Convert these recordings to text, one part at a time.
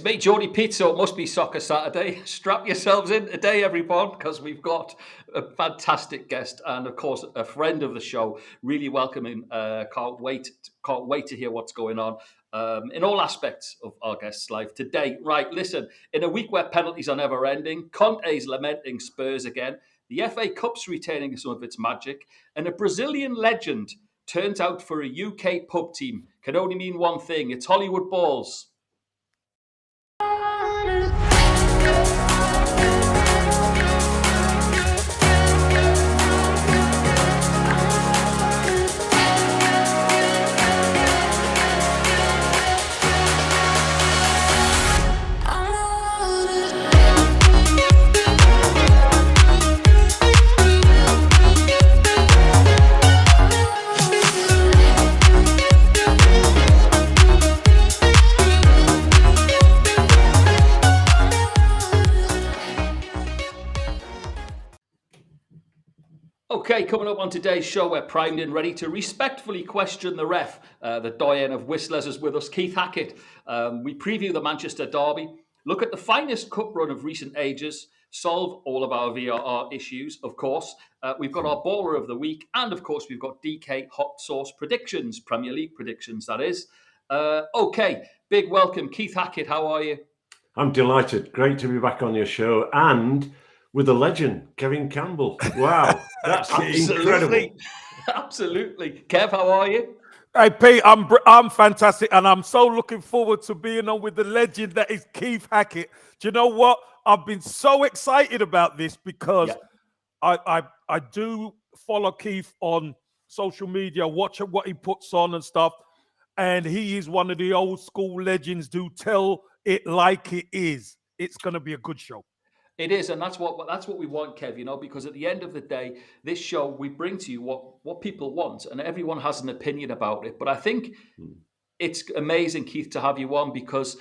me, Jody Pizza. It must be Soccer Saturday. Strap yourselves in today, everyone, because we've got a fantastic guest and, of course, a friend of the show. Really welcoming. Can't wait to hear what's going on in all aspects of our guest's life today. Right, listen. In a week where penalties are never ending, Conte's lamenting Spurs again, the FA Cup's retaining some of its magic, and a Brazilian legend turns out for a UK pub team can only mean one thing. It's Hollywood balls. Okay, coming up on today's show, we're primed and ready to respectfully question the ref. The doyen of whistlers is with us, Keith Hackett. We preview the Manchester derby, look at the finest cup run of recent ages, solve all of our VRR issues, of course. We've got our baller of the week, and of course we've got DK Hot Sauce predictions, Premier League predictions, that is. Okay, big welcome. Keith Hackett, how are you? I'm delighted. Great to be back on your show. And with a legend, Kevin Campbell. Wow, that's incredible. Absolutely. Kev, how are you? Hey, Pete, I'm fantastic, and I'm so looking forward to being on with the legend that is Keith Hackett. Do you know what? I've been so excited about this because I do follow Keith on social media, watch what he puts on and stuff, and he is one of the old school legends who tell it like it is. It's going to be a good show. It is, and that's what we want, Kev, because at the end of the day, this show, we bring to you what people want, and everyone has an opinion about it. But I think it's amazing, Keith, to have you on because,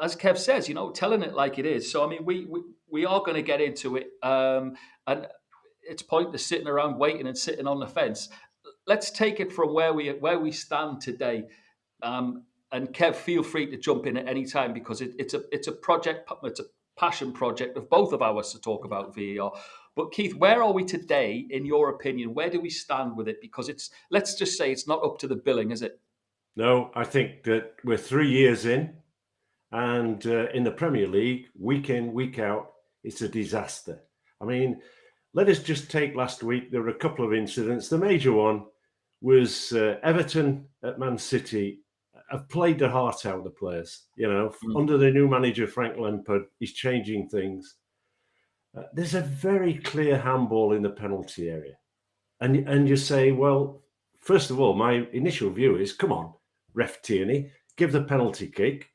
as Kev says, telling it like it is. So, I mean, we are going to get into it, and it's pointless sitting around waiting and sitting on the fence. Let's take it from where we stand today. And Kev, feel free to jump in at any time because it's a project, it's a passion project of both of ours to talk about VAR. But Keith, where are we today, in your opinion? Where do we stand with it? Because let's just say it's not up to the billing, is it? No, I think that we're 3 years in, and in the Premier League, week in, week out, it's a disaster. I mean, let us just take last week. There were a couple of incidents. The major one was Everton at Man City have played the heart out of the players. Under the new manager, Frank Lampard, he's changing things. There's a very clear handball in the penalty area. And you say, well, first of all, my initial view is, come on, Ref Tierney, give the penalty kick.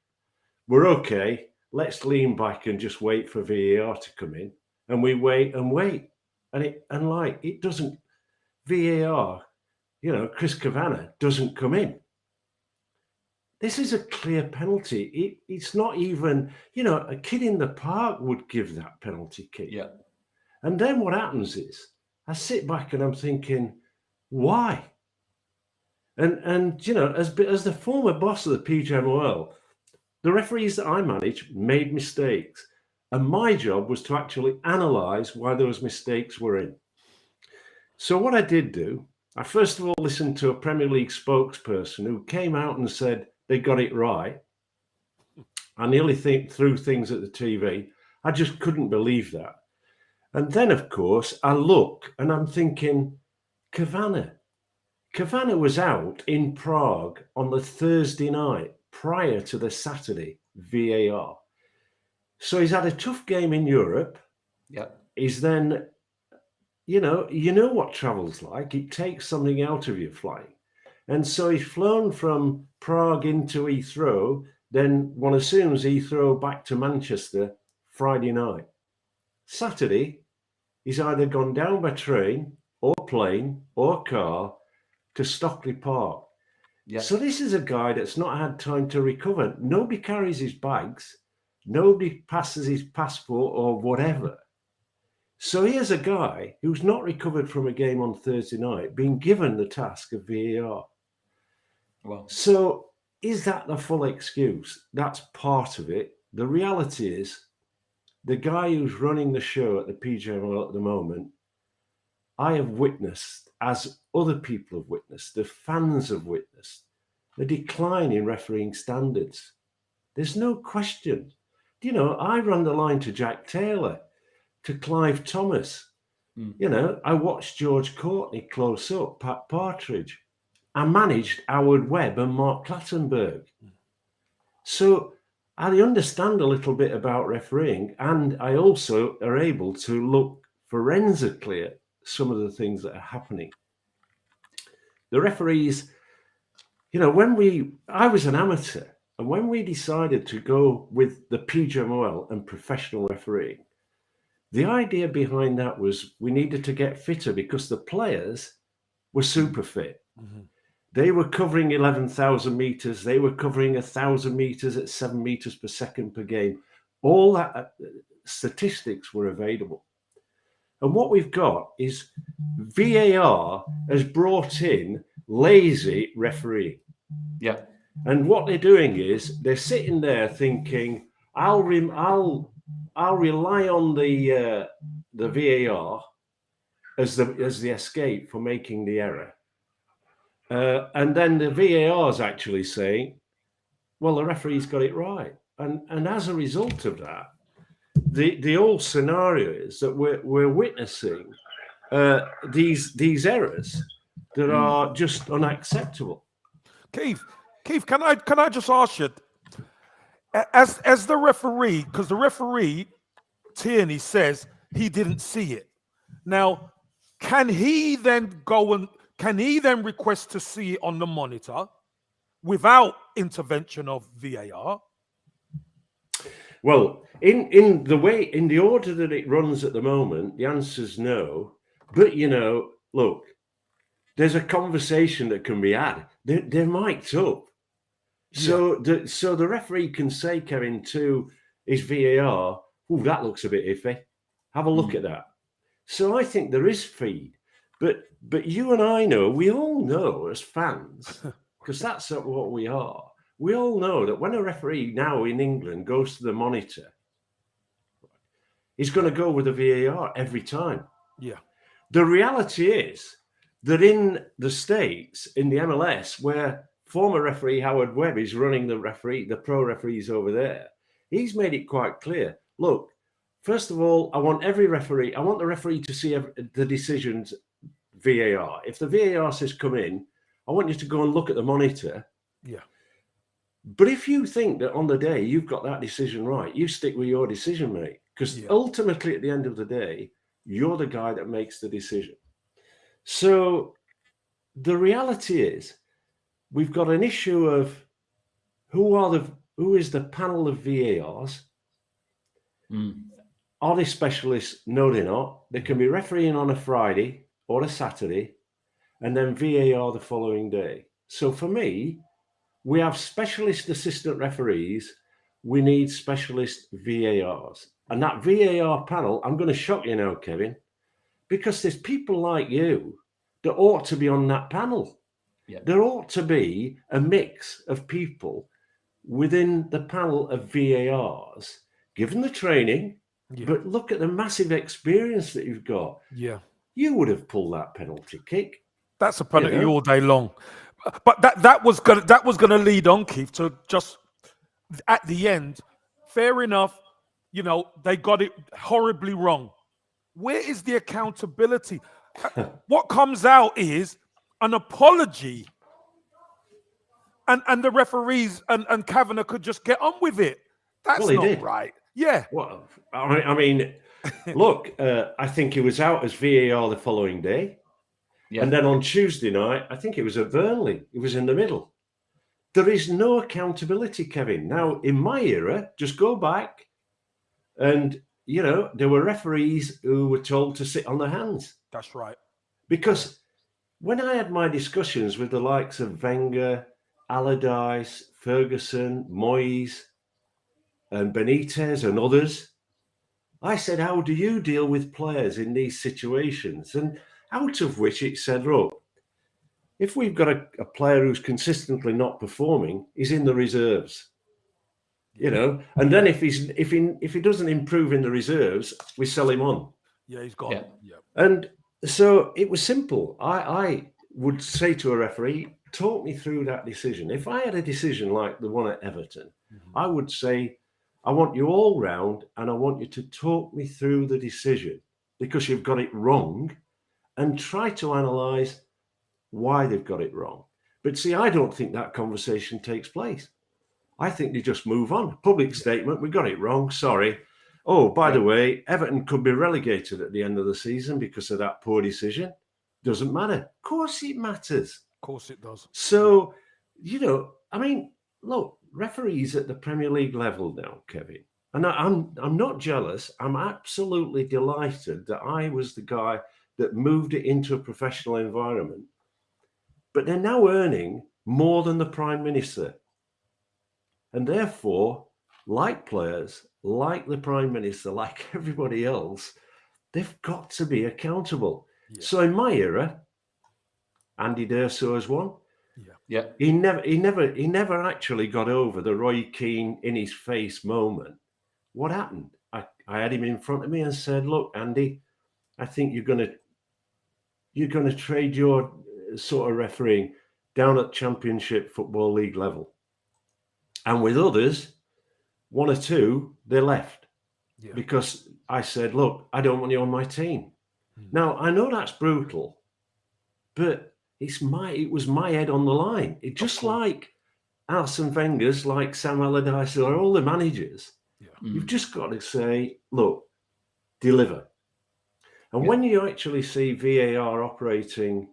We're okay. Let's lean back and just wait for VAR to come in. And we wait and wait. And it doesn't, VAR, Chris Kavanagh doesn't come in. This is a clear penalty. It's not even, a kid in the park would give that penalty kick. Yeah. And then what happens is I sit back and I'm thinking, why? And as the former boss of the PGMOL, the referees that I manage made mistakes. And my job was to actually analyse why those mistakes were in. So what I did do, I first of all listened to a Premier League spokesperson who came out and said, they got it right. I nearly threw things at the TV. I just couldn't believe that. And then, of course, I look and I'm thinking, Kavanagh was out in Prague on the Thursday night prior to the Saturday VAR. So he's had a tough game in Europe. Yeah. He's then, you know what travel's like. It takes something out of you flying. And so he's flown from Prague into Heathrow, then one assumes Heathrow back to Manchester Friday night. Saturday, he's either gone down by train or plane or car to Stockley Park. Yeah. So this is a guy that's not had time to recover. Nobody carries his bags. Nobody passes his passport or whatever. So here's a guy who's not recovered from a game on Thursday night, being given the task of VAR. Well, so is that the full excuse? That's part of it. the reality is, the guy who's running the show at the PGMOL at the moment, I have witnessed, as other people have witnessed, the fans have witnessed, the decline in refereeing standards. There's no question. You know, I ran the line to Jack Taylor, to Clive Thomas. You know, I watched George Courtney close up, Pat Partridge. I managed Howard Webb and Mark Clattenburg. So I understand a little bit about refereeing, and I also are able to look forensically at some of the things that are happening. The referees, you know, I was an amateur, and when we decided to go with the PGMOL and professional refereeing, the idea behind that was we needed to get fitter because the players were super fit. Mm-hmm. They were covering 11,000 meters. They were covering 1,000 meters at 7 meters per second per game. All that statistics were available. And what we've got is VAR has brought in lazy refereeing. Yeah. And what they're doing is they're sitting there thinking, I'll rely on the VAR as the escape for making the error. And then the VAR is actually saying, well, the referee's got it right. And as a result of that, the whole scenario is that we're witnessing these errors that are just unacceptable. Keith, can I just ask you, as the referee, because the referee Tierney says he didn't see it. Now, can he then request to see it on the monitor without intervention of VAR? Well, in the order that it runs at the moment, the answer is no. But you know, look, there's a conversation that can be had. They're mic'd up. So the referee can say, Kevin, to his VAR, oh, that looks a bit iffy. Have a look at that. So I think there is feed. But you and I know, we all know as fans, because that's what we are. We all know that when a referee now in England goes to the monitor, he's going to go with the VAR every time. Yeah. The reality is that in the States, in the MLS, where former referee Howard Webb is running the pro referees over there, he's made it quite clear. Look, first of all, I want the referee to see the decisions VAR. If the VAR says come in, I want you to go and look at the monitor. Yeah. But if you think that on the day you've got that decision right, you stick with your decision, mate. Because ultimately, at the end of the day, you're the guy that makes the decision. So the reality is, we've got an issue of who is the panel of VARs? Are they specialists? No, they're not. They can be refereeing on a Friday or a Saturday, and then VAR the following day. So for me, we have specialist assistant referees. We need specialist VARs. And that VAR panel, I'm going to shock you now, Kevin, because there's people like you that ought to be on that panel. Yeah. There ought to be a mix of people within the panel of VARs, given the training, but look at the massive experience that you've got. Yeah. You would have pulled that penalty kick. That's a penalty all day long. But that was gonna lead on, Keith, to just at the end. Fair enough, you know, they got it horribly wrong. Where is the accountability? What comes out is an apology, and the referees and Kavanagh could just get on with it. That's not right. Yeah. Well, I mean, look, I think he was out as VAR the following day. Yeah. And then on Tuesday night, I think it was at Burnley. It was in the middle. There is no accountability, Kevin. Now, in my era, just go back and, you know, there were referees who were told to sit on their hands. That's right. Because when I had my discussions with the likes of Wenger, Allardyce, Ferguson, Moyes, and Benitez and others, I said, how do you deal with players in these situations? And out of which it said, look, if we've got a player who's consistently not performing, he's in the reserves. you know. And then if he doesn't improve in the reserves, we sell him on. Yeah, he's gone. Yeah. And so it was simple. I would say to a referee, talk me through that decision. If I had a decision like the one at Everton, I would say, I want you all round and I want you to talk me through the decision because you've got it wrong and try to analyse why they've got it wrong. But see, I don't think that conversation takes place. I think they just move on. Public statement, we got it wrong, sorry. Oh, by the way, Everton could be relegated at the end of the season because of that poor decision. Doesn't matter. Of course it matters. Of course it does. So, you know, I mean, look, referees at the Premier League level now, Kevin, and I'm not jealous. I'm absolutely delighted that I was the guy that moved it into a professional environment. But they're now earning more than the Prime Minister. And therefore, like players, like the Prime Minister, like everybody else, they've got to be accountable. Yeah. So in my era, Andy D'Urso's one. Yeah. He never actually got over the Roy Keane in his face moment. What happened? I had him in front of me and said, look, Andy, I think you're gonna trade your sort of refereeing down at Championship Football League level. And with others, one or two, they left. Yeah. Because I said, look, I don't want you on my team. Now, I know that's brutal, but it was my head on the line. It just like Arsene Wenger's, like Sam Allardyce, or all the managers. Yeah. You've just got to say, look, deliver. And when you actually see VAR operating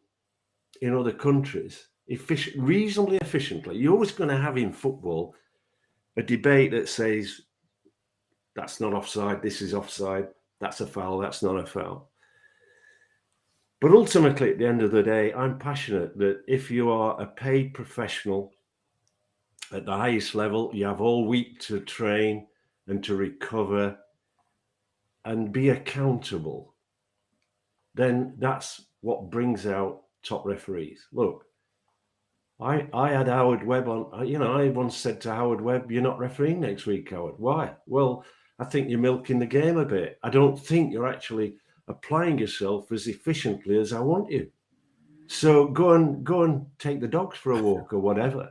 in other countries, reasonably efficiently, you're always going to have in football a debate that says, that's not offside, this is offside, that's a foul, that's not a foul. But ultimately, at the end of the day, I'm passionate that if you are a paid professional at the highest level, you have all week to train and to recover and be accountable, then that's what brings out top referees. Look, I had Howard Webb on, I once said to Howard Webb, you're not refereeing next week, Howard. Why? Well, I think you're milking the game a bit. I don't think you're actually applying yourself as efficiently as I want you. So go and take the dogs for a walk or whatever.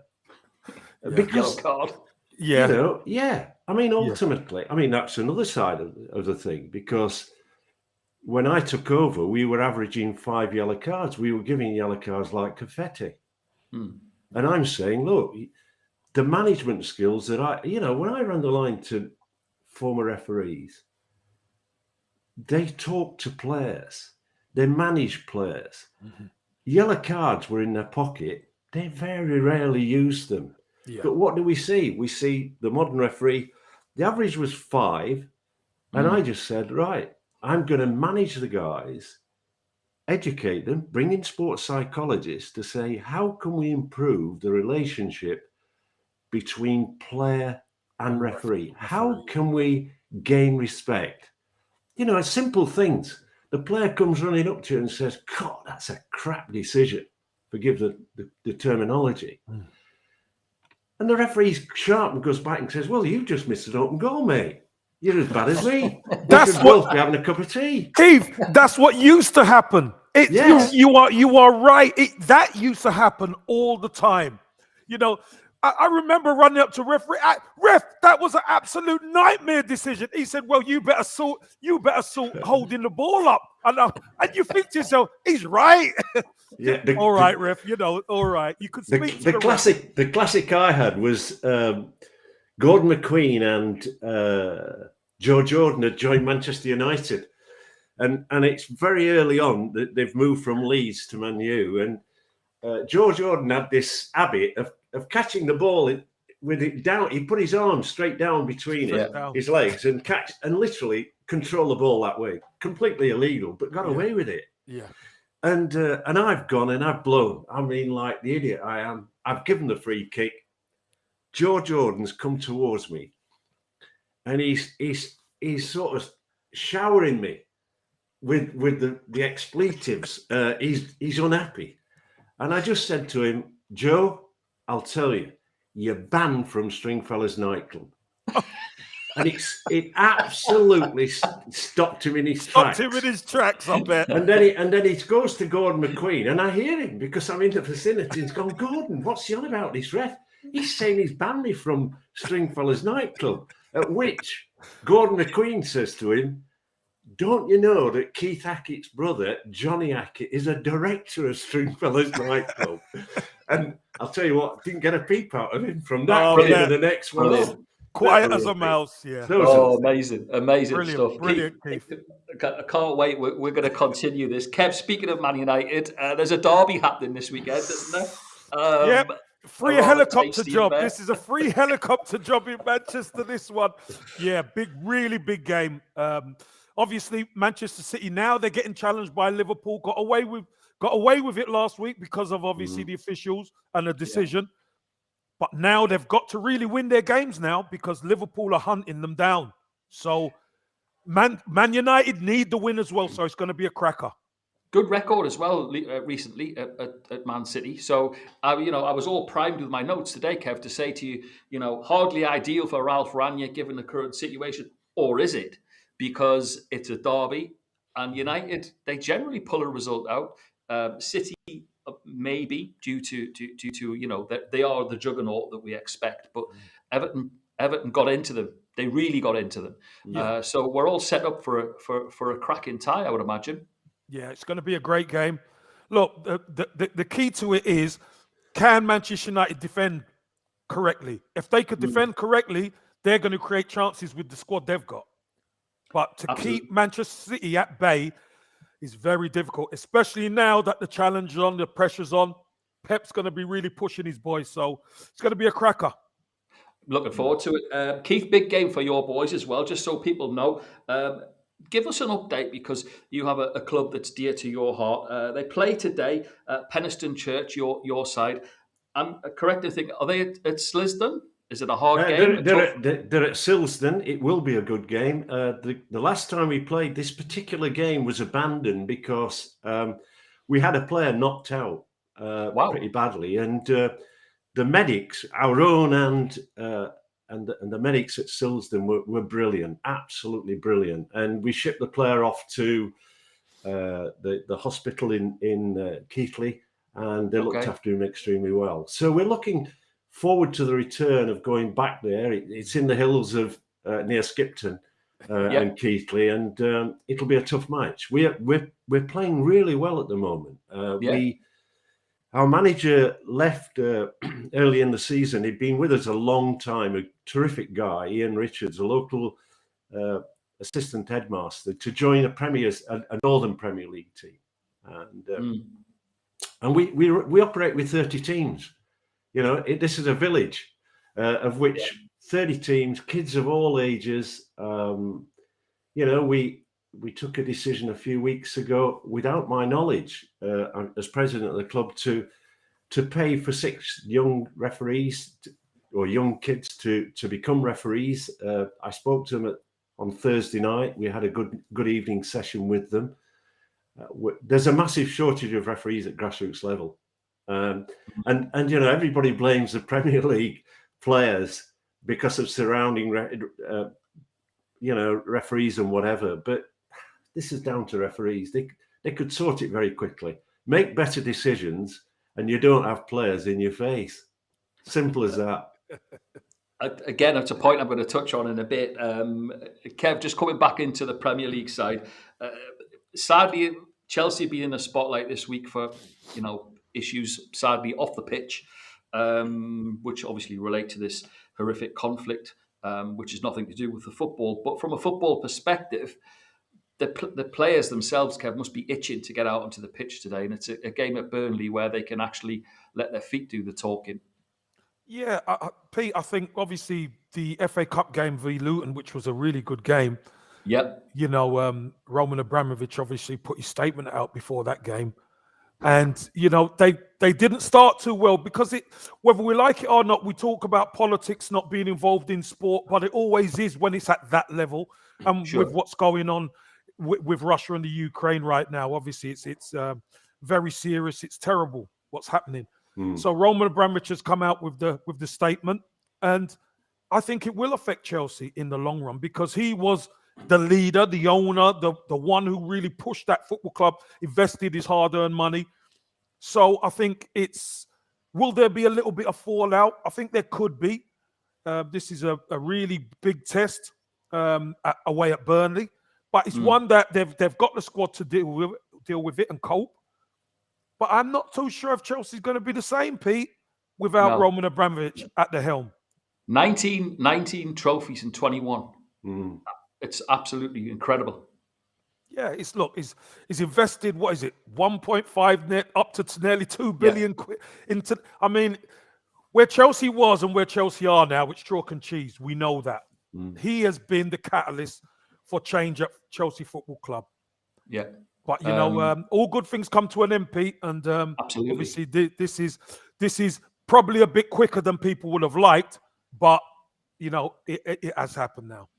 Yeah. Because, card. Yeah. I mean, ultimately, I mean, that's another side of the thing, because when I took over, we were averaging 5 yellow cards. We were giving yellow cards like confetti. And I'm saying, look, the management skills that when I ran the line to former referees, they talk to players, they manage players. Yellow cards were in their pocket. They very rarely used them. Yeah. But what do we see? We see the modern referee, the average was 5. And I just said, right, I'm going to manage the guys, educate them, bring in sports psychologists to say, how can we improve the relationship between player and referee? How can we gain respect? Simple things. The player comes running up to you and says, God, that's a crap decision. Forgive the terminology. And the referee's sharp and goes back and says, well, you just missed an open goal, mate. You're as bad as me. That's what both be having a cup of tea. Keith, that's what used to happen. You are right. That used to happen all the time. I remember running up to referee. Ref, that was an absolute nightmare decision. He said, well, you better sort holding the ball up. And you think to yourself, he's right. Yeah. All right, ref, all right. You could speak to the classic I had was Gordon McQueen and Joe Jordan had joined Manchester United. And it's very early on that they've moved from Leeds to Man U. And Joe Jordan had this habit of catching the ball with it down. He put his arm straight down between his legs and catch and literally control the ball that way. Completely illegal, but got away with it. Yeah. And I've gone and I've blown. I mean, like the idiot I am. I've given the free kick. Joe Jordan's come towards me, and he's sort of showering me with the expletives. He's unhappy, and I just said to him, Joe, I'll tell you, you're banned from Stringfellas nightclub. And it absolutely stopped him in his tracks. Stopped him in his tracks, I bet. And then he goes to Gordon McQueen, and I hear him because I'm in the vicinity. He's gone, Gordon, what's he on about, this ref? He's saying he's banned me from Stringfellas nightclub. At which Gordon McQueen says to him, don't you know that Keith Hackett's brother, Johnny Hackett, is a director of Stringfellas nightclub? And I'll tell you what, didn't get a peep out of him from that game to the next one. Quiet as a mouse, yeah. Amazing Brilliant, stuff. Brilliant, Keith. I can't wait. We're going to continue this. Kev, speaking of Man United, there's a derby happening this weekend, isn't there? Free helicopter job. This is a free helicopter job in Manchester, this one. Yeah, really big game. Obviously, Manchester City now, they're getting challenged by Liverpool. Got away with it last week because of obviously the officials and the decision. Yeah. But now they've got to really win their games now because Liverpool are hunting them down. So Man United need the win as well. So it's going to be a cracker. Good record as well recently at Man City. So, I was all primed with my notes today, Kev, to say to you, hardly ideal for Ralph Rangnick given the current situation. Or is it? Because it's a derby and United, they generally pull a result out. City, maybe due to that they are the juggernaut that we expect, but Everton got into them. They really got into them. Yeah. So we're all set up for a cracking tie, I would imagine. Yeah, it's going to be a great game. Look, the key to it is, can Manchester United defend correctly? If they could defend correctly, they're going to create chances with the squad they've got. But to keep Manchester City at bay is very difficult, especially now that the challenge is on, the pressure's on. Pep's going to be really pushing his boys, so it's going to be a cracker. Looking forward to it. Keith, big game for your boys as well, just so people know. Give us an update because you have a club that's dear to your heart. They play today at Penistone Church, your side. I'm correct in thinking, are they at Slisdon? Is it a hard game? They're at Silsden. It will be a good game. The last time we played, this particular game was abandoned because we had a player knocked out pretty badly. And the medics, our own and the medics at Silsden were brilliant, absolutely brilliant. And we shipped the player off to the hospital in Keighley, and they looked after him extremely well. So we're looking forward to the return of going back there. It's in the hills of near Skipton and Keighley, and it'll be a tough match. We're playing really well at the moment. Our manager left early in the season. He'd been with us a long time, a terrific guy, Ian Richards, a local assistant headmaster, to join a Northern Premier League team. And we operate with 30 teams. This is a village of which 30 teams, kids of all ages. We took a decision a few weeks ago, without my knowledge, as president of the club, to pay for 6 young referees or young kids to become referees. I spoke to them on Thursday night. We had a good evening session with them. There's a massive shortage of referees at grassroots level. And everybody blames the Premier League players because of surrounding referees and whatever, but this is down to referees. They could sort it very quickly, make better decisions, and you don't have players in your face. Simple as that. Again, it's a point I'm going to touch on in a bit. Kev, just coming back into the Premier League side, sadly, Chelsea being in the spotlight this week for issues, sadly, off the pitch, which obviously relate to this horrific conflict, which has nothing to do with the football. But from a football perspective, the players themselves, Kev, must be itching to get out onto the pitch today. And it's a game at Burnley where they can actually let their feet do the talking. Yeah, Pete, I think obviously the FA Cup game v Luton, which was a really good game. Yep. Roman Abramovich obviously put his statement out before that game. And, they didn't start too well because whether we like it or not, we talk about politics not being involved in sport, but it always is when it's at that level. And with what's going on with Russia and the Ukraine right now, obviously it's very serious. It's terrible what's happening. So Roman Abramovich has come out with the statement. And I think it will affect Chelsea in the long run because he was the leader, the owner, the one who really pushed that football club, invested his hard-earned money. So I think will there be a little bit of fallout? I think there could be. This is a really big test away at Burnley, but it's one that they've got the squad to deal with it and cope. But I'm not too sure if Chelsea's going to be the same, Pete, without Roman Abramovich at the helm. 19 trophies in 21. It's absolutely incredible. Yeah, he's invested, what is it, 1.5 net up to nearly 2 billion quid into. I mean, where Chelsea was and where Chelsea are now, it's chalk and cheese. We know that. He has been the catalyst for change at Chelsea Football Club. Yeah. But you know, all good things come to an end, Pete, and absolutely. Obviously this is probably a bit quicker than people would have liked, but you know, it has happened now.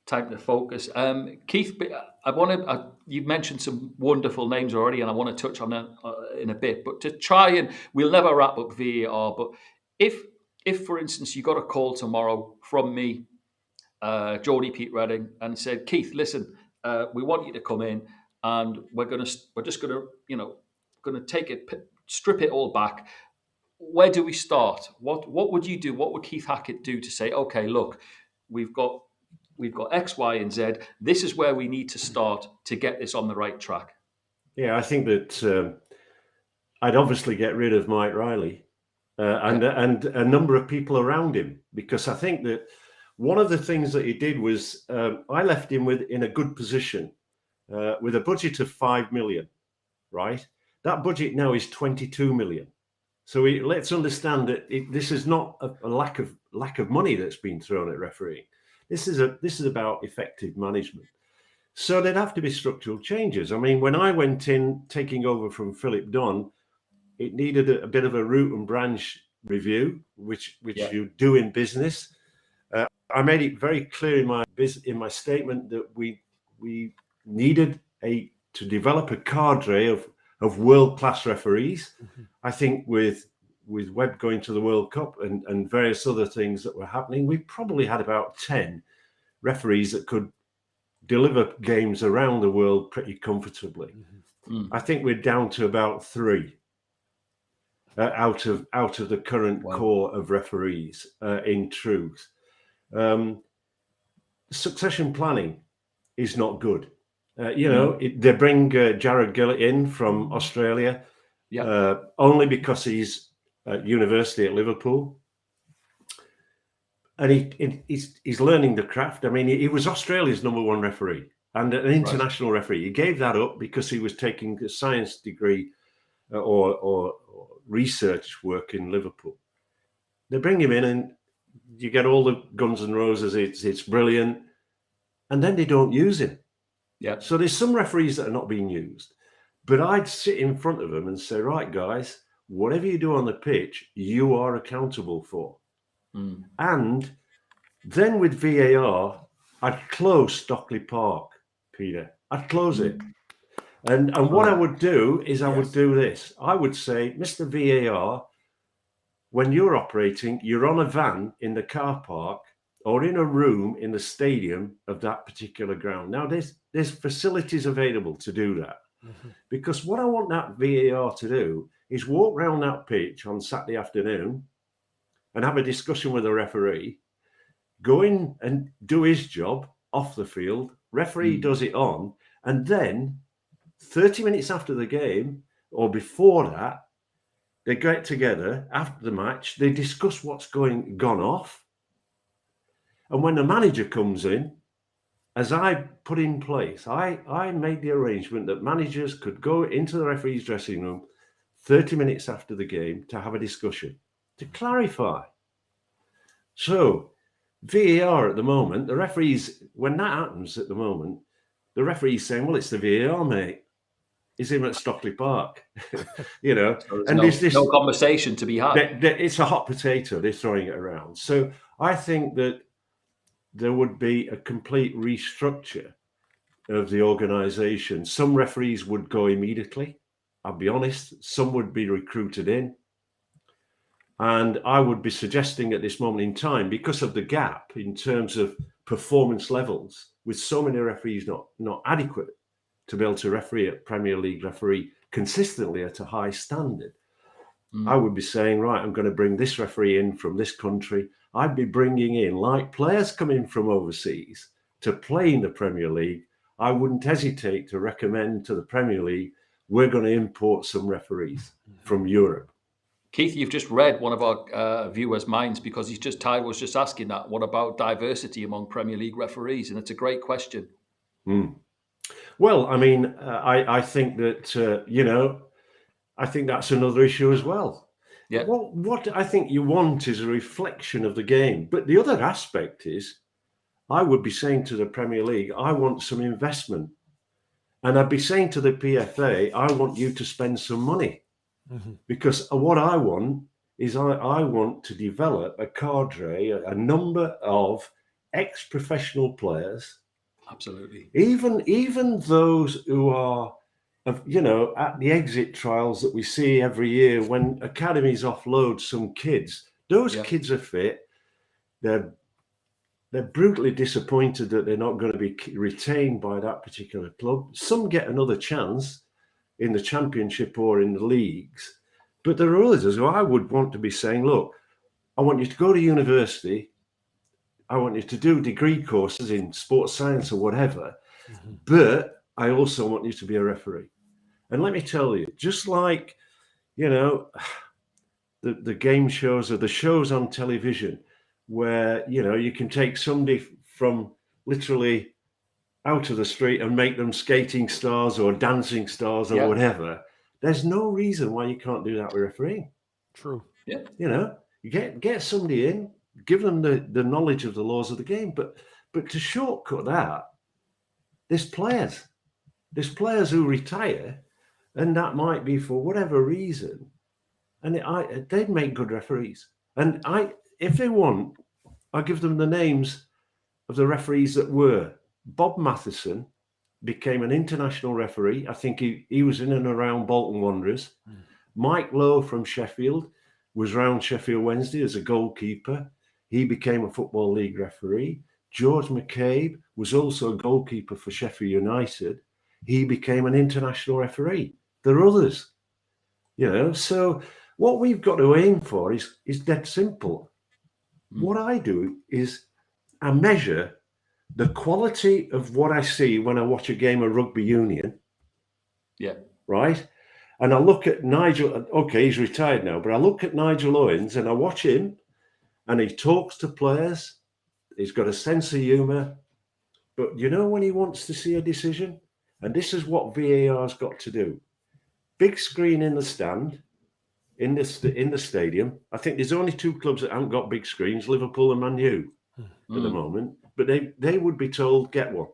Time to focus. Keith, you've mentioned some wonderful names already, and I want to touch on that in a bit. But to try and we'll never wrap up VAR. But if for instance you got a call tomorrow from me, Geordie Pete Redding, and said, Keith, listen, we want you to come in, and we're just gonna take it, strip it all back. Where do we start? What would you do? What would Keith Hackett do to say, okay, look, we've got X, Y, and Z. This is where we need to start to get this on the right track. Yeah, I think that I'd obviously get rid of Mike Riley and a number of people around him, because I think that one of the things that he did was I left him in a good position with a budget of 5 million, right? That budget now is 22 million. So let's understand that this is not a lack of money that's been thrown at refereeing. This is about effective management. So there'd have to be structural changes. I mean, when I went in taking over from Philip Dunn, it needed a bit of a root and branch review, which you do in business. I made it very clear in my statement that we needed to develop a cadre of world-class referees. I think with Webb going to the World Cup and various other things that were happening, we probably had about 10 referees that could deliver games around the world pretty comfortably. I think we're down to about 3 out of the current core of referees, in truth. Succession planning is not good. They bring Jared Gillett in from Australia only because he's at university at Liverpool. And he's learning the craft. I mean, he was Australia's #1 referee and an international referee. He gave that up because he was taking a science degree or research work in Liverpool. They bring him in and you get all the guns and roses. It's brilliant. And then they don't use him. Yeah. So there's some referees that are not being used. But I'd sit in front of them and say, right, guys, whatever you do on the pitch, you are accountable for. And then with VAR, I'd close Stockley Park, Peter. I'd close it. And what I would do is I would do this. I would say, Mr. VAR, when you're operating, you're on a van in the car park or in a room in the stadium of that particular ground. Now, there's facilities available to do that. Because what I want that VAR to do is walk around that pitch on Saturday afternoon and have a discussion with the referee, go in and do his job off the field, referee does it on, and then 30 minutes after the game or before that, they get together after the match, they discuss what's gone off. And when the manager comes in, as I put in place, I made the arrangement that managers could go into the referee's dressing room 30 minutes after the game to have a discussion, to clarify. So VAR at the moment, the referees, when that happens at the moment, the referee's saying, well, it's the VAR, mate. Is him at Stockley Park, So and there's no conversation to be had. It's a hot potato. They're throwing it around. So I think that there would be a complete restructure of the organisation. Some referees would go immediately. I'll be honest. Some would be recruited in. And I would be suggesting at this moment in time, because of the gap in terms of performance levels, with so many referees not adequate to be able to referee at Premier League referee consistently at a high standard, I would be saying, right, I'm going to bring this referee in from this country. I'd be bringing in, like players coming from overseas to play in the Premier League. I wouldn't hesitate to recommend to the Premier League, we're going to import some referees from Europe. Keith, you've just read one of our viewers' minds, because Ty was just asking that. What about diversity among Premier League referees? And it's a great question. Well, I mean, I think that, I think that's another issue as well. Yeah. What I think you want is a reflection of the game. But the other aspect is, I would be saying to the Premier League, I want some investment. And I'd be saying to the PFA, I want you to spend some money. Because what I want is I want to develop a cadre, a number of ex-professional players. Absolutely. Even those who are, at the exit trials that we see every year when academies offload some kids. Those kids are fit. They're brutally disappointed that they're not going to be retained by that particular club. Some get another chance in the Championship or in the leagues. But there are others who I would want to be saying, look, I want you to go to university. I want you to do degree courses in sports science or whatever. But I also want you to be a referee. And let me tell you, just like, the game shows or the shows on television where, you can take somebody from literally out of the street and make them skating stars or dancing stars or whatever. There's no reason why you can't do that with refereeing. True. Yeah. You get somebody in, give them the knowledge of the laws of the game, but to shortcut that, there's players who retire, and that might be for whatever reason, and they'd make good referees. And if they want, I'll give them the names of the referees that were. Bob Matheson became an international referee. I think he was in and around Bolton Wanderers. Mike Lowe from Sheffield was around Sheffield Wednesday as a goalkeeper. He became a Football League referee. George McCabe was also a goalkeeper for Sheffield United. He became an international referee. There are others, So what we've got to aim for is dead simple. What I do is I measure the quality of what I see when I watch a game of rugby union. Yeah. Right? And I look at Nigel. Okay, he's retired now, but I look at Nigel Owens and I watch him and he talks to players. He's got a sense of humour. But when he wants to see a decision? And this is what VAR's got to do. Big screen in the stand, in the stadium. I think there's only two clubs that haven't got big screens, Liverpool and Man U at the moment. But they would be told, get one.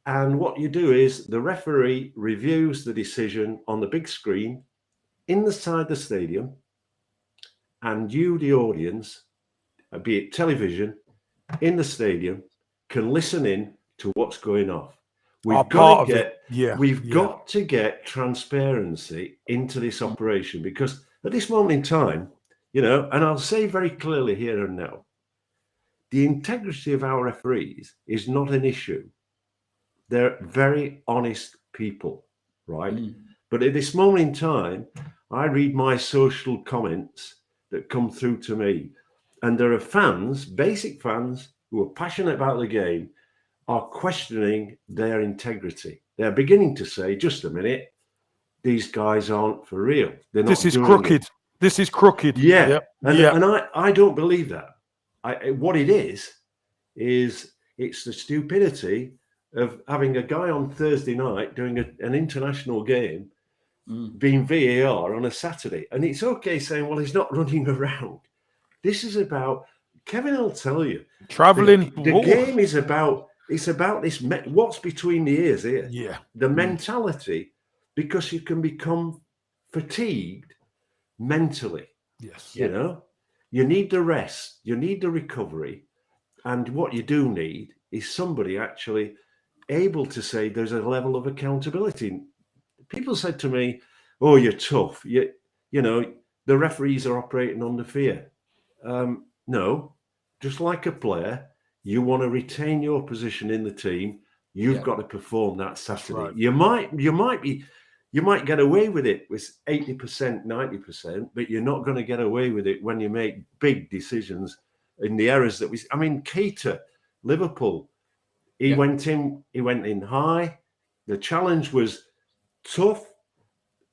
And what you do is the referee reviews the decision on the big screen inside the stadium, and you, the audience, be it television, in the stadium, can listen in to what's going on. We've got to get transparency into this operation, because at this moment in time, and I'll say very clearly here and now, the integrity of our referees is not an issue. They're very honest people, right? But at this moment in time, I read my social comments that come through to me, and there are fans, basic fans, who are passionate about the game, are questioning their integrity. They're beginning to say, just a minute, these guys aren't for real. They're not. This is crooked. This is crooked. Yeah. Yep. And I don't believe that. What it is it's the stupidity of having a guy on Thursday night doing an international game, being VAR on a Saturday. And it's okay saying, well, he's not running around. This is about, Kevin will tell you, traveling. The game is about, it's about this, what's between the ears here. Yeah. The mentality, because you can become fatigued mentally. Yes. You need the rest, you need the recovery. And what you do need is somebody actually able to say there's a level of accountability. People said to me, oh, you're tough. the referees are operating under fear. No, just like a player, you want to retain your position in the team. You've got to perform that Saturday. Right. You might get away with it with 80%, 90%, but you're not going to get away with it when you make big decisions in the errors that I mean, Keita, Liverpool, he went in high. The challenge was tough.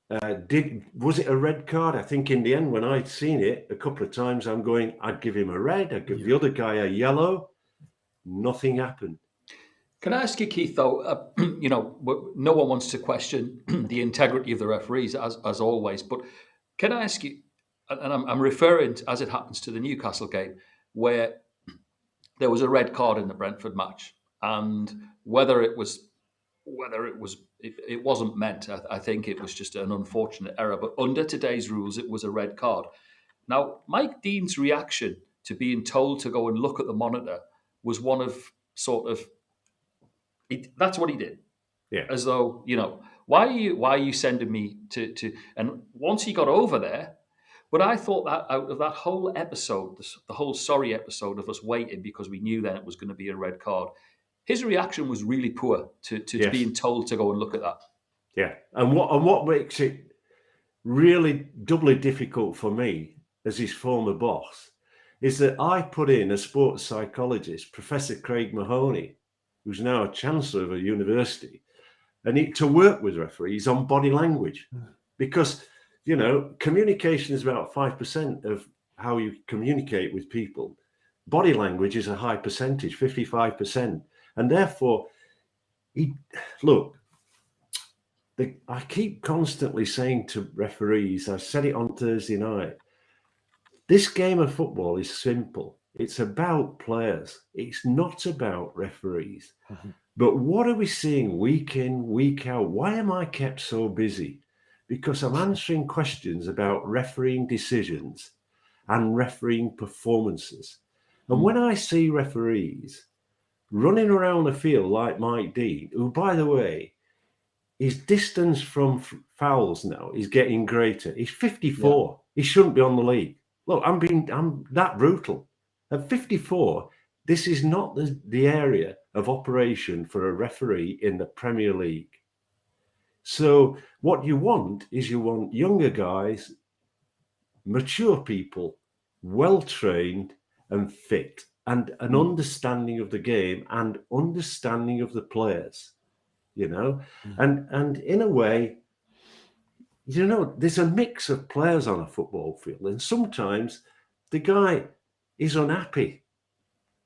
Was it a red card? I think in the end, when I'd seen it a couple of times, I'm going, I'd give him a red, I'd give the other guy a yellow. Nothing happened. Can I ask you, Keith, though, no one wants to question the integrity of the referees, as always, but can I ask you, and I'm referring, as it happens, to the Newcastle game, where there was a red card in the Brentford match, and whether it wasn't meant, I think it was just an unfortunate error, but under today's rules, it was a red card. Now, Mike Dean's reaction to being told to go and look at the monitor was one of sort of, that's what he did. Yeah. As though, why are you sending me to and once he got over there, but I thought that out of that whole episode, the whole sorry episode of us waiting because we knew then it was going to be a red card, his reaction was really poor to being told to go and look at that. Yeah. And what makes it really doubly difficult for me as his former boss is that I put in a sports psychologist, Professor Craig Mahoney, who's now a chancellor of a university, and to work with referees on body language, because communication is about 5% of how you communicate with people. Body language is a high percentage, 55%, and therefore, I keep constantly saying to referees, I said it on Thursday night, this game of football is simple. It's about players. It's not about referees. Mm-hmm. But what are we seeing week in, week out? Why am I kept so busy? Because I'm answering questions about refereeing decisions and refereeing performances. And when I see referees running around the field like Mike Dean, who, by the way, his distance from fouls now is getting greater. He's 54. Yeah. He shouldn't be on the league. Look, I'm that brutal. At 54, this is not the area of operation for a referee in the Premier League. So what you want is younger guys, mature people, well-trained and fit, and an understanding of the game and understanding of the players, and in a way, there's a mix of players on a football field, and sometimes the guy is unhappy.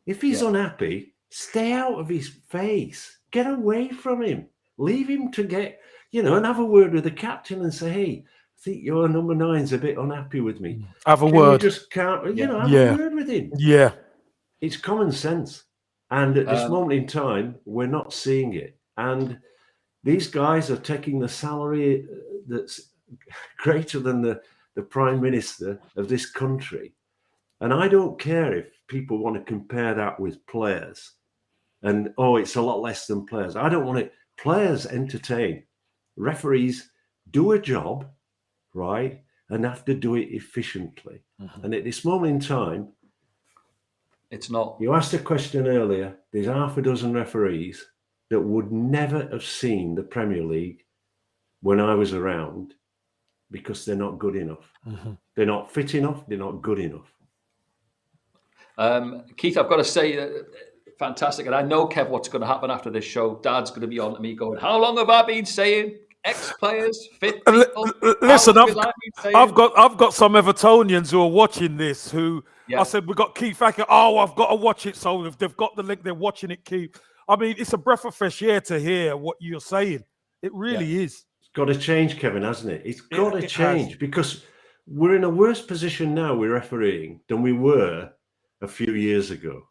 If he's unhappy, stay out of his face. Get away from him. Leave him to get, and have a word with the captain and say, hey, I think your number 9's a bit unhappy with me. Have a word. You just can't, have a word with him. Yeah. It's common sense. And at this moment in time, we're not seeing it. And these guys are taking the salary that's greater than the Prime Minister of this country. And I don't care if people want to compare that with players and, it's a lot less than players. I don't want it. Players entertain. Referees do a job, right, and have to do it efficiently. Mm-hmm. And at this moment in time, it's not. You asked a question earlier. There's half a dozen referees that would never have seen the Premier League when I was around because they're not good enough. Mm-hmm. They're not fit enough. They're not good enough. Keith, I've got to say, fantastic. And I know, Kev, what's going to happen after this show. Dad's going to be on to me going, how long have I been saying ex-players, fit people? Listen, I've got some Evertonians who are watching this who I said, we've got Keith Hackett. Oh, I've got to watch it. So if they've got the link, they're watching it, Keith. I mean, it's a breath of fresh air to hear what you're saying. It really is. It's got to change, Kevin, hasn't it? It's got to change because we're in a worse position now with refereeing than we were a few years ago.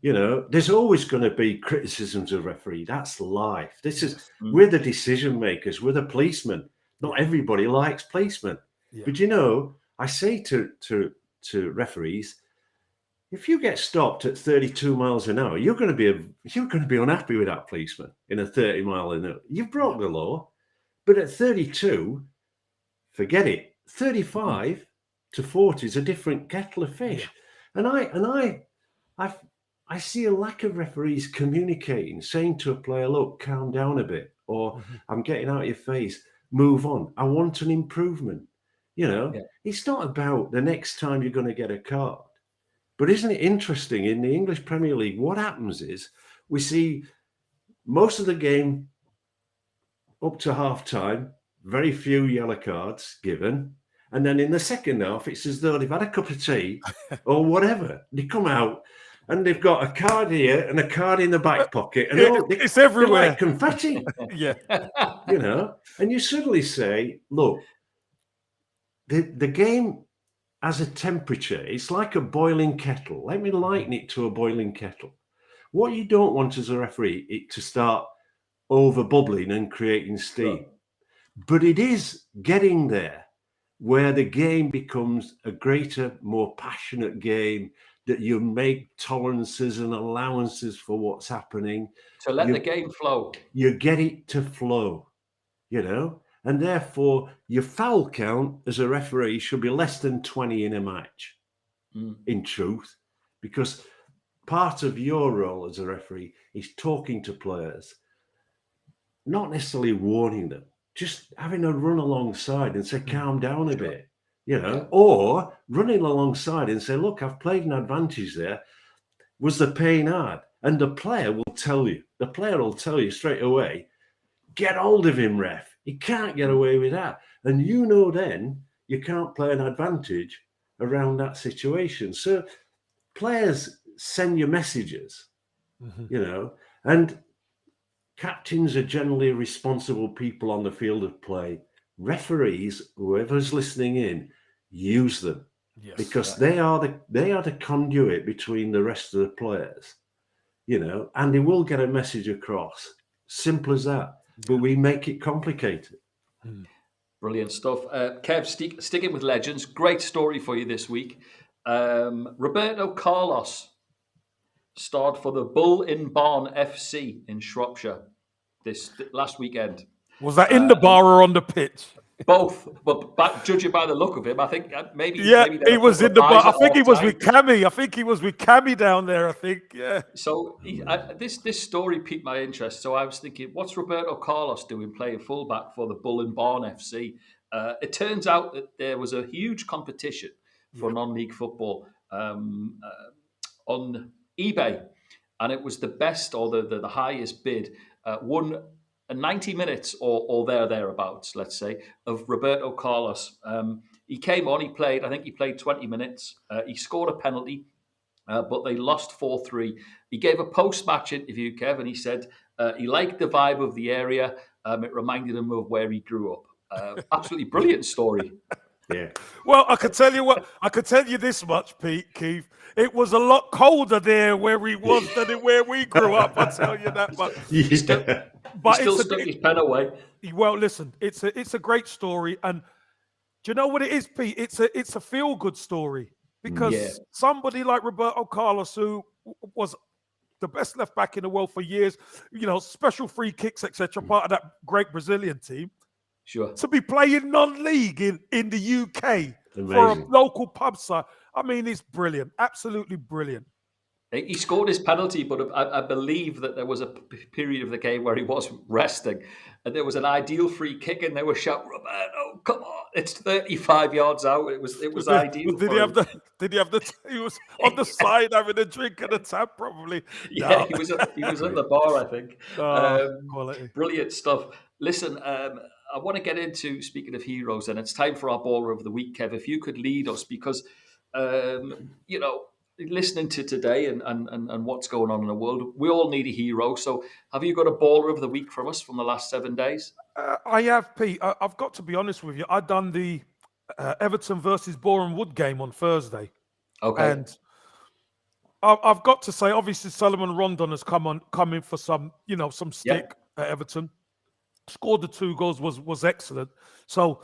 There's always going to be criticisms of referee. That's life. We're the decision makers. We're the policemen. Not everybody likes policemen. Yeah. But I say to referees, if you get stopped at 32 miles an hour, you're going to be unhappy with that policeman in a 30 mile an hour. You've broke the law. But at 32, forget it. 35, to 40 is a different kettle of fish. Yeah. And I see a lack of referees communicating, saying to a player, look, calm down a bit, or I'm getting out of your face, move on. I want an improvement. You know, it's not about the next time you're going to get a card. But isn't it interesting, in the English Premier League, what happens is we see most of the game up to half-time, very few yellow cards given. And then in the second half, it's as though they've had a cup of tea or whatever. They come out and they've got a card here and a card in the back pocket. And it's everywhere. They're like confetti. Yeah. You know, and you suddenly say, look, the game has a temperature. It's like a boiling kettle. Let me liken it to a boiling kettle. What you don't want as a referee is to start over bubbling and creating steam. Sure. But it is getting there where the game becomes a greater, more passionate game, that you make tolerances and allowances for what's happening. To let the game flow. You get it to flow, you know, and therefore your foul count as a referee should be less than 20 in a match, in truth, because part of your role as a referee is talking to players, not necessarily warning them, just having a run alongside and say, calm down a bit, you know, or running alongside and say, look, I've played an advantage there. Was the pain hard? And the player will tell you straight away, get hold of him, ref. He can't get away with that. And you know then you can't play an advantage around that situation. So players send you messages, you know, and captains are generally responsible people on the field of play. Referees, whoever's listening in, use them, because they are the conduit between the rest of the players, you know, and they will get a message across. Simple as that. But we make it complicated. Brilliant stuff. Kev, sticking with legends, great story for you this week. Roberto Carlos starred for the Bull in Barn FC in Shropshire this last weekend. Was that in the bar or on the pitch? Both, but judging by the look of him, I think maybe. Yeah, maybe he was in the bar. I think he was with Cammy. I think he was with Cammy down there. I think, yeah. So this story piqued my interest. So I was thinking, what's Roberto Carlos doing playing fullback for the Bull in Barn FC? It turns out that there was a huge competition for non-league football on eBay, and it was the best or the highest bid won 90 minutes or thereabouts, let's say, of Roberto Carlos. He came on, I think he played 20 minutes. He scored a penalty, but they lost 4-3. He gave a post-match interview, Kev, and he said he liked the vibe of the area. It reminded him of where he grew up. Absolutely brilliant story. Yeah. Well, I could tell you this much, Keith. It was a lot colder there where he was than where we grew up. I'll tell you that much. Yeah. But he still stuck his pen away. Well, listen, it's a great story, and do you know what it is, Pete? It's a feel-good story, because somebody like Roberto Carlos, who was the best left back in the world for years, you know, special free kicks, etc., part of that great Brazilian team. Sure. To be playing non-league in the UK Amazing. For a local pub side, I mean, it's brilliant, absolutely brilliant. He scored his penalty, but I believe that there was a period of the game where he was resting, and there was an ideal free kick, and they were shouting, "Roberto, come on! It's 35 yards out." It was ideal. Did he have the? He was on the side having a drink and a tap, probably. Yeah, no. he was at the bar, I think. Quality. Brilliant stuff. Listen, I want to get into, speaking of heroes, and it's time for our baller of the week, Kev. If you could lead us, because you know, listening to today and what's going on in the world, we all need a hero. So have you got a baller of the week from us from the last 7 days? I have, Pete. I've got to be honest with you. I've done the Everton versus Boro Wood game on Thursday. Okay. And I've got to say, obviously, Solomon Rondon has come in for some stick at Everton. Scored the 2 goals, was excellent. So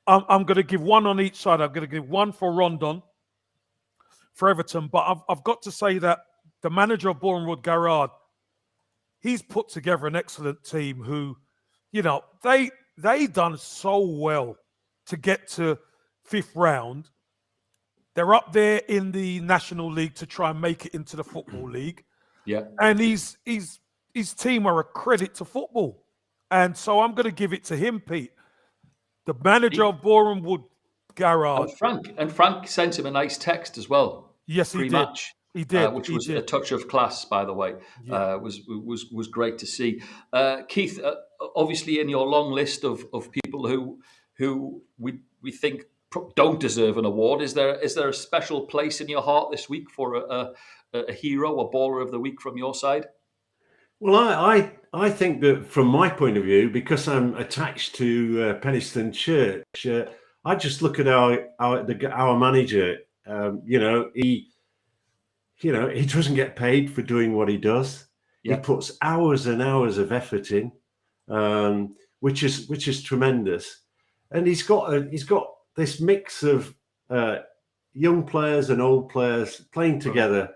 I'm going to give one on each side. I'm going to give one for Rondon, for Everton, but I've got to say that the manager of Boro Wood, Garrard, he's put together an excellent team who, you know, they done so well to get to 5th round, They're up there in the National League to try and make it into the Football League. Yeah. And his team are a credit to football. And so I'm going to give it to him, Pete. The manager of Boreham Wood Garage. And Frank sent him a nice text as well. Yes, he pre-match, did. He did. Which was a touch of class, by the way. Yeah. Was great to see. Keith, obviously in your long list of people who we think don't deserve an award, is there a special place in your heart this week for a hero, a baller of the week from your side? Well, I think that from my point of view, because I'm attached to Penistone Church, I just look at our manager. He doesn't get paid for doing what he does. Yeah. He puts hours and hours of effort in, which is tremendous. And he's got this mix of young players and old players playing together.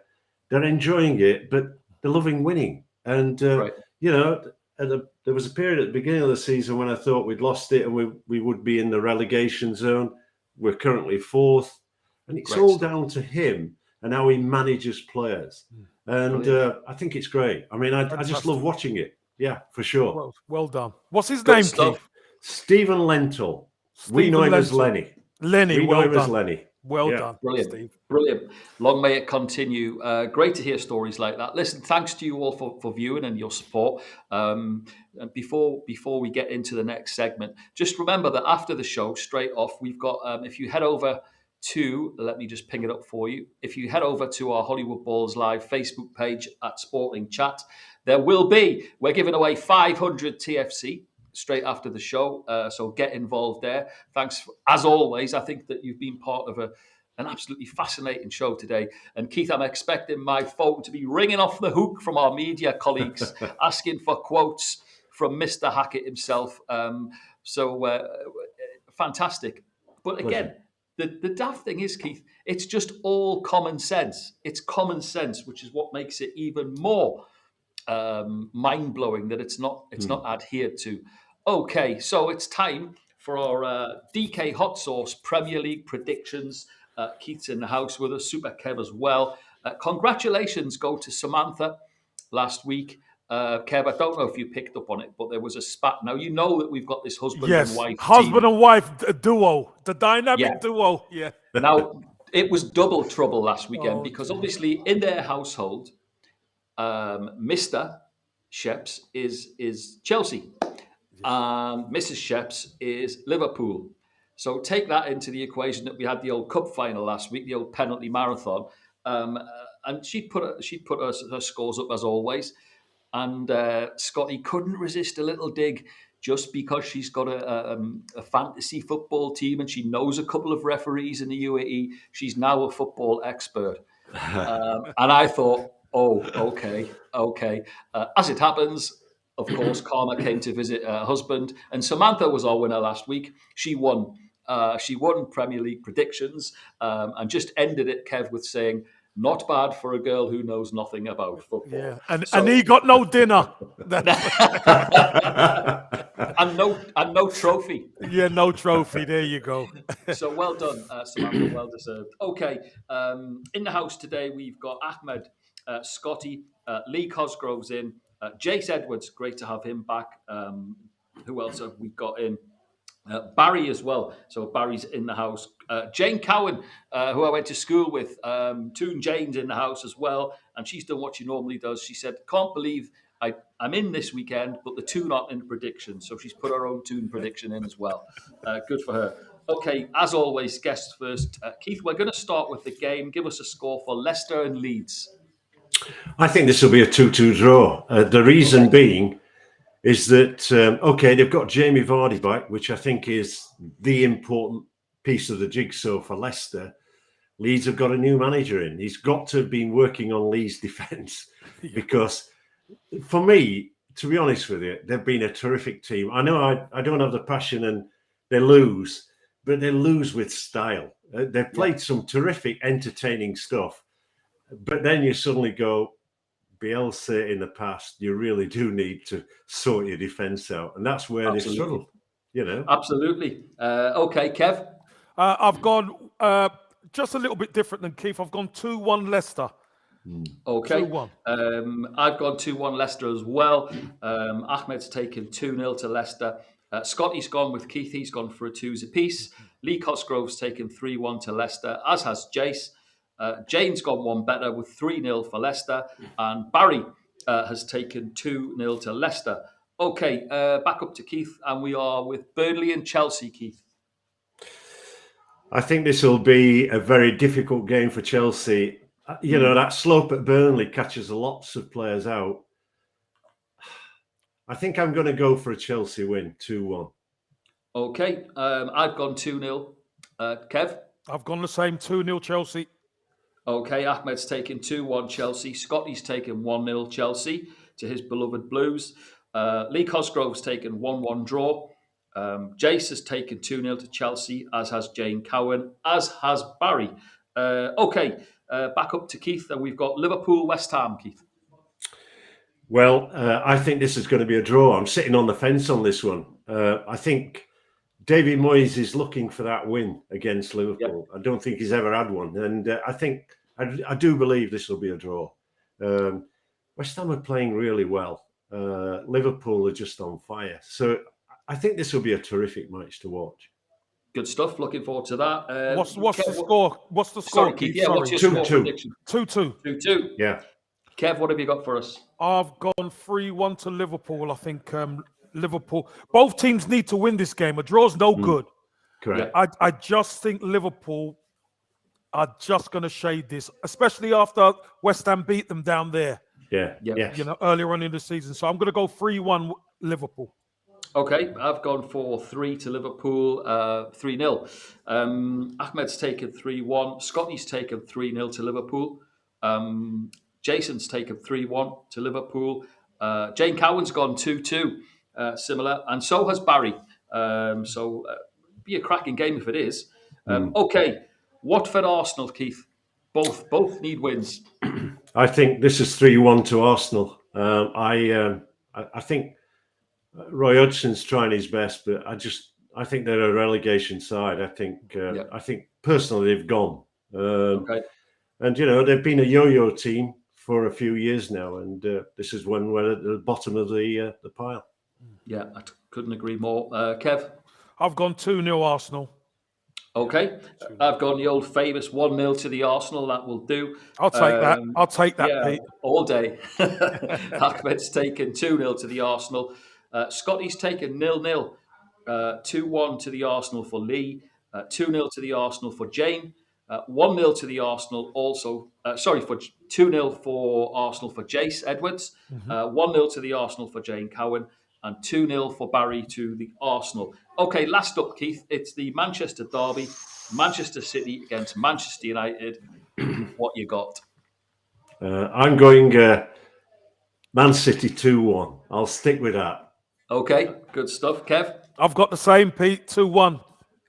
They're enjoying it, but they're loving winning. And there was a period at the beginning of the season when I thought we'd lost it and we would be in the relegation zone. We're currently 4th, and it's all down to him and how he manages players. And I think it's great. I mean, I just love watching it. Yeah, for sure. Well done. What's his name, Keith? Stephen Lentil. We know him as Lenny. We know him as Lenny. Well done. Brilliant. Steve. Brilliant. Long may it continue. Great to hear stories like that. Listen, thanks to you all for viewing and your support. And before we get into the next segment, just remember that after the show, straight off, we've got, if you head over to, let me just ping it up for you. If you head over to our Hollywood Balls Live Facebook page at Sporting Chat, we're giving away 500 TFC straight after the show. So get involved there. Thanks, as always. I think that you've been part of an absolutely fascinating show today. And Keith, I'm expecting my phone to be ringing off the hook from our media colleagues asking for quotes from Mr. Hackett himself. Fantastic. But again, the daft thing is, Keith, it's just all common sense. It's common sense, which is what makes it even more mind-blowing that it's not adhered to. Okay, so it's time for our DK Hot Sauce Premier League predictions. Keith's in the house with us, Super Kev as well. Congratulations go to Samantha last week. Kev, I don't know if you picked up on it, but there was a spat. Now, you know that we've got this husband and wife husband and wife duo, the dynamic duo. Yeah. Now, it was double trouble last weekend because obviously in their household, Mr. Sheps is Chelsea and Mrs. Sheps is Liverpool. So take that into the equation that we had the old cup final last week, the old penalty marathon, and she put her scores up as always. And Scotty couldn't resist a little dig just because she's got a fantasy football team and she knows a couple of referees in the UAE. She's now a football expert. And I thought, okay. As it happens, of course, Karma came to visit her husband, and Samantha was our winner last week. She won. She won Premier League predictions and just ended it, Kev, with saying, not bad for a girl who knows nothing about football. Yeah, and he got no dinner. and no trophy. Yeah, no trophy. There you go. So well done, Samantha. Well deserved. Okay, in the house today we've got Ahmed, Scotty, Lee Cosgrove's in, Jace Edwards. Great to have him back. Who else have we got in? Barry as well. So Barry's in the house. Jane Cowan, who I went to school with. Toon Jane's in the house as well. And she's done what she normally does. She said, can't believe I'm in this weekend, but the Toon aren't in prediction. So she's put her own Toon prediction in as well. Good for her. Okay, as always, guests first. Keith, we're going to start with the game. Give us a score for Leicester and Leeds. I think this will be a 2-2 draw. The reason being is that, they've got Jamie Vardy back, which I think is the important piece of the jigsaw for Leicester. Leeds have got a new manager in. He's got to have been working on Leeds' defence because, for me, to be honest with you, they've been a terrific team. I know I don't have the passion and they lose, but they lose with style. They've played some terrific, entertaining stuff. But then you suddenly go, Bielsa in the past, you really do need to sort your defence out. And that's where they struggled, Absolutely. Okay, Kev? I've gone just a little bit different than Keith. I've gone 2-1 Leicester. Okay. 2-1. I've gone 2-1 Leicester as well. Ahmed's taken 2-0 to Leicester. Scotty's gone with Keith. He's gone for a 2s apiece. Lee Cosgrove's taken 3-1 to Leicester, as has Jace. Jane's gone one better with 3-0 for Leicester. And Barry has taken 2-0 to Leicester. Okay, back up to Keith. And we are with Burnley and Chelsea, Keith. I think this will be a very difficult game for Chelsea. You know, that slope at Burnley catches lots of players out. I think I'm going to go for a Chelsea win, 2-1. Okay, I've gone 2-0. Kev? I've gone the same, 2-0 Chelsea. Okay, Ahmed's taken 2-1 Chelsea. Scotty's taken 1-0 Chelsea to his beloved Blues. Lee Cosgrove's taken 1-1 draw. Jace has taken 2-0 to Chelsea, as has Jane Cowan, as has Barry. Okay, back up to Keith, and we've got Liverpool West Ham, Keith. Well, I think this is going to be a draw. I'm sitting on the fence on this one. I think David Moyes is looking for that win against Liverpool. Yep. I don't think he's ever had one. And I do believe this will be a draw. West Ham are playing really well. Liverpool are just on fire. So I think this will be a terrific match to watch. Good stuff. Looking forward to that. What's the score? What's the score, Keith? Keith? Yeah, what's your score prediction? 2-2. 2-2. Yeah. Kev, what have you got for us? I've gone 3-1 to Liverpool. I think Liverpool. Both teams need to win this game. A draw's no good. Correct. I just think Liverpool are just going to shade this, especially after West Ham beat them down there. Yeah. You know, earlier on in the season. So I'm going to go 3-1 Liverpool. Okay, I've gone for 3 to Liverpool, 3-0. Ahmed's taken 3-1. Scotty's taken 3-0 to Liverpool. Jason's taken 3-1 to Liverpool. Jane Cowan's gone 2-2, similar, and so has Barry. So be a cracking game if it is. Okay, Watford Arsenal, Keith. Both need wins. I think this is 3-1 to Arsenal. I think Roy Hodgson's trying his best, but I think they're a relegation side. I think personally they've gone. Okay. And you know, they've been a yo-yo team for a few years now, and this is when we're at the bottom of the pile. Yeah, I couldn't agree more. Kev? I've gone 2-0 Arsenal. Okay, I've gone the old famous 1-0 to the Arsenal. That will do. I'll take that. I'll take that, Pete. All day. Ahmed's taken 2-0 to the Arsenal. Scotty's taken 0-0. 2-1 to the Arsenal for Lee. 2-0 to the Arsenal for Jane. 1-0 to the Arsenal also. For 2-0 for Arsenal for Jace Edwards. 1-0 to the Arsenal for Jane Cowan. And 2-0 for Barry to the Arsenal. Okay, last up, Keith. It's the Manchester derby. Manchester City against Manchester United. What you got? I'm going Man City 2-1. I'll stick with that. Okay, good stuff. Kev? I've got the same, Pete. 2-1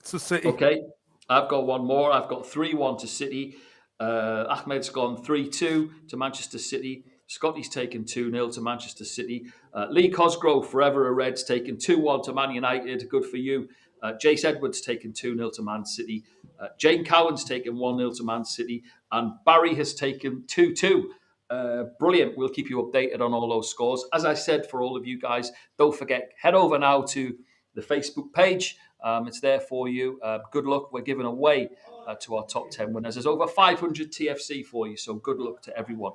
to City. Okay, I've got one more. I've got 3-1 to City. Ahmed's gone 3-2 to Manchester City. Scotty's taken 2-0 to Manchester City. Lee Cosgrove, forever a Reds, taken 2-1 to Man United. Good for you. Jace Edwards taken 2-0 to Man City. Jane Cowan's taken 1-0 to Man City. And Barry has taken 2-2. Brilliant. We'll keep you updated on all those scores. As I said, for all of you guys, don't forget, head over now to the Facebook page. It's there for you. Good luck. We're giving away to our top 10 winners. There's over 500 TFC for you, so good luck to everyone.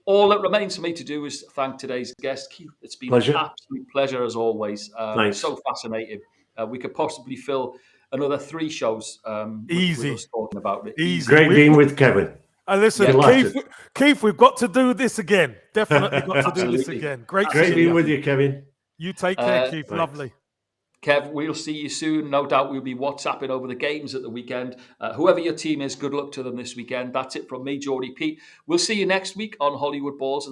All that remains for me to do is thank today's guest, Keith. It's been an absolute pleasure as always. So fascinating. We could possibly fill another 3 shows Easy. with us talking about it. Easy. Great being with Kevin. And listen, Keith, we've got to do this again. Definitely got to do this again. Great being with you, Kevin. You take care, Keith. Thanks. Lovely. Kev, we'll see you soon. No doubt we'll be WhatsApping over the games at the weekend. Whoever your team is, good luck to them this weekend. That's it from me, Geordie Pete. We'll see you next week on Hollywood Balls.